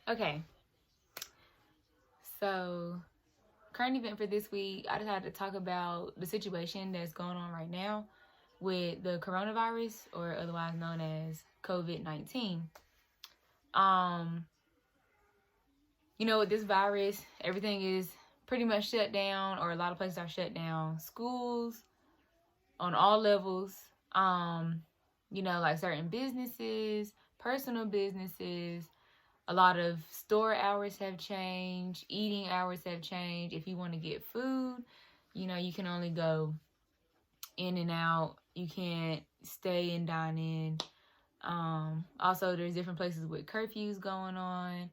Okay, so current event for this week, I decided to talk about the situation that's going on right now with the coronavirus, or otherwise known as COVID-19. Um, with this virus, everything is pretty much shut down, or a lot of places are shut down. Schools on all levels, like certain businesses, personal businesses, a lot of store hours have changed, eating hours have changed. If you want to get food, you can only go in and out. You can't stay and dine in. Also, there's different places with curfews going on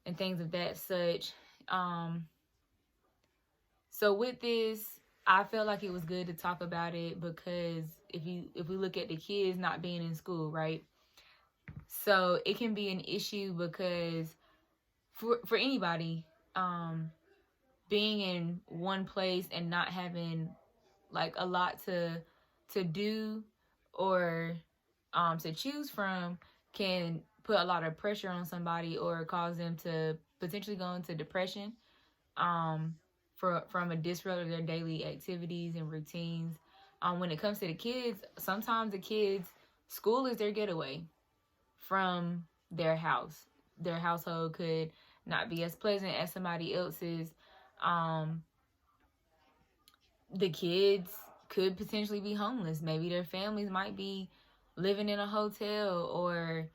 and things of that such. Um, so with this, I felt like it was good to talk about it because if we look at the kids not being in school, right? So it can be an issue because for anybody, um, being in one place and not having like a lot to do or to choose from can put a lot of pressure on somebody or cause them to potentially go into depression, um, from a disrupt of their daily activities and routines. When it comes to the kids, sometimes the kids school is their getaway from their house. Their household could not be as pleasant as somebody else's. Um, the kids could potentially be homeless. Maybe their families might be living in a hotel, or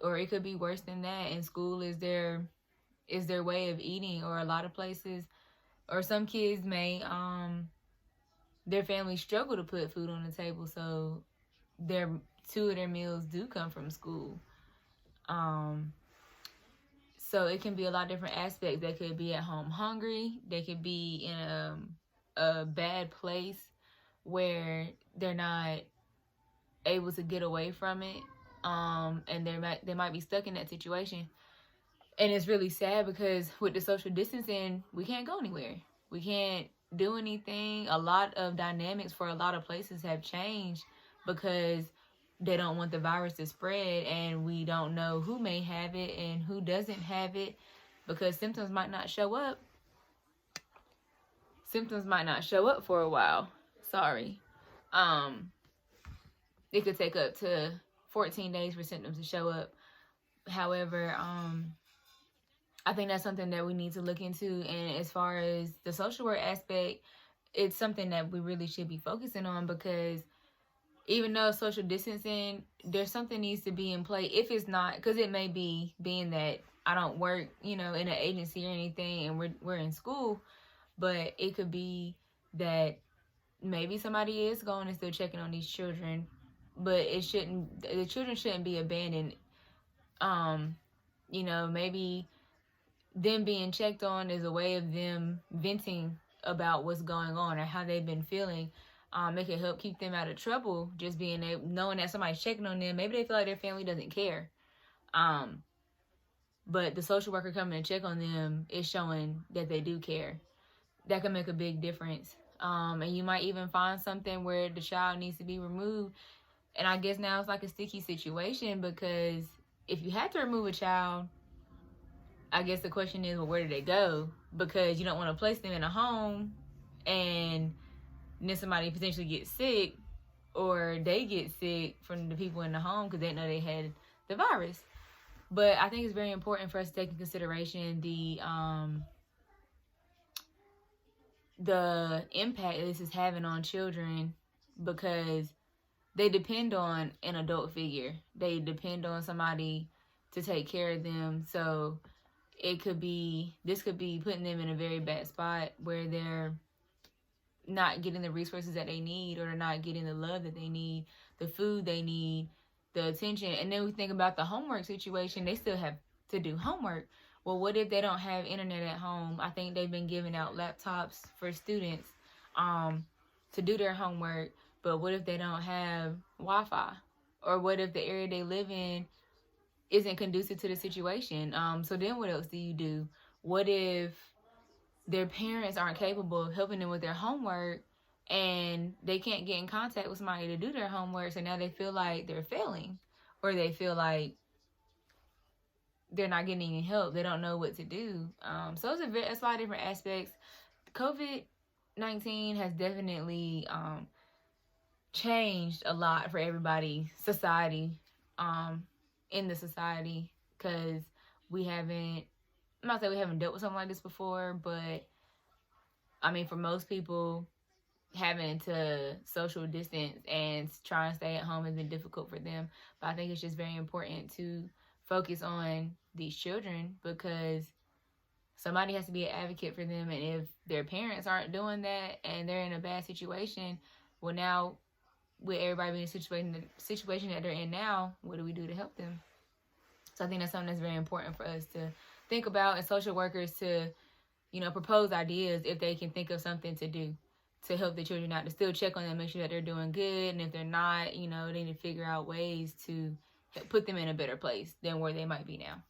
it could be worse than that. And school is their way of eating, or a lot of places, or some kids may their families struggle to put food on the table, so their two of their meals do come from school. Um, So it can be a lot of different aspects. They could be at home hungry. They could be in a bad place where they're not able to get away from it. And they might be stuck in that situation. And it's really sad because with the social distancing, we can't go anywhere. We can't do anything. A lot of dynamics for a lot of places have changed because they don't want the virus to spread, and we don't know who may have it and who doesn't have it because symptoms might not show up. Symptoms might not show up for a while. Sorry. Um, it could take up to 14 days for symptoms to show up. However, I think that's something that we need to look into. And as far as the social work aspect, it's something that we really should be focusing on because even though social distancing, there's something needs to be in play. If it's not, because it may be being that I don't work, in an agency or anything, and we're in school, but it could be that maybe somebody is going and still checking on these children, but the children shouldn't be abandoned. Um, maybe them being checked on is a way of them venting about what's going on or how they've been feeling. It can help keep them out of trouble, just being able, knowing that somebody's checking on them. Maybe they feel like their family doesn't care. But the social worker coming to check on them is showing that they do care. That can make a big difference. And you might even find something where the child needs to be removed. And I guess now it's like a sticky situation because if you had to remove a child, I guess the question is, well, where do they go? Because you don't want to place them in a home and then somebody potentially gets sick, or they get sick from the people in the home because they didn't know they had the virus. But I think it's very important for us to take into consideration the impact this is having on children because they depend on an adult figure. They depend on somebody to take care of them. So this could be putting them in a very bad spot where they're not getting the resources that they need, or they're not getting the love that they need, the food they need, the attention. And then we think about the homework situation. They still have to do homework. Well, what if they don't have internet at home? I think they've been giving out laptops for students to do their homework. But what if they don't have Wi-Fi? Or what if the area they live in isn't conducive to the situation? So then what else do you do? What if their parents aren't capable of helping them with their homework and they can't get in contact with somebody to do their homework, so now they feel like they're failing, or they feel like they're not getting any help. They don't know what to do. So it's a lot of different aspects. COVID-19 has definitely changed a lot for everybody, in the society, because I'm not saying we haven't dealt with something like this before, but I mean, for most people, having to social distance and try and stay at home has been difficult for them. But I think it's just very important to focus on these children, because somebody has to be an advocate for them. And if their parents aren't doing that and they're in a bad situation, well, now with everybody being in the situation that they're in now, what do we do to help them? So I think that's something that's very important for us to think about, and social workers to, propose ideas if they can think of something to do to help the children out, to still check on them, make sure that they're doing good. And if they're not, they need to figure out ways to put them in a better place than where they might be now.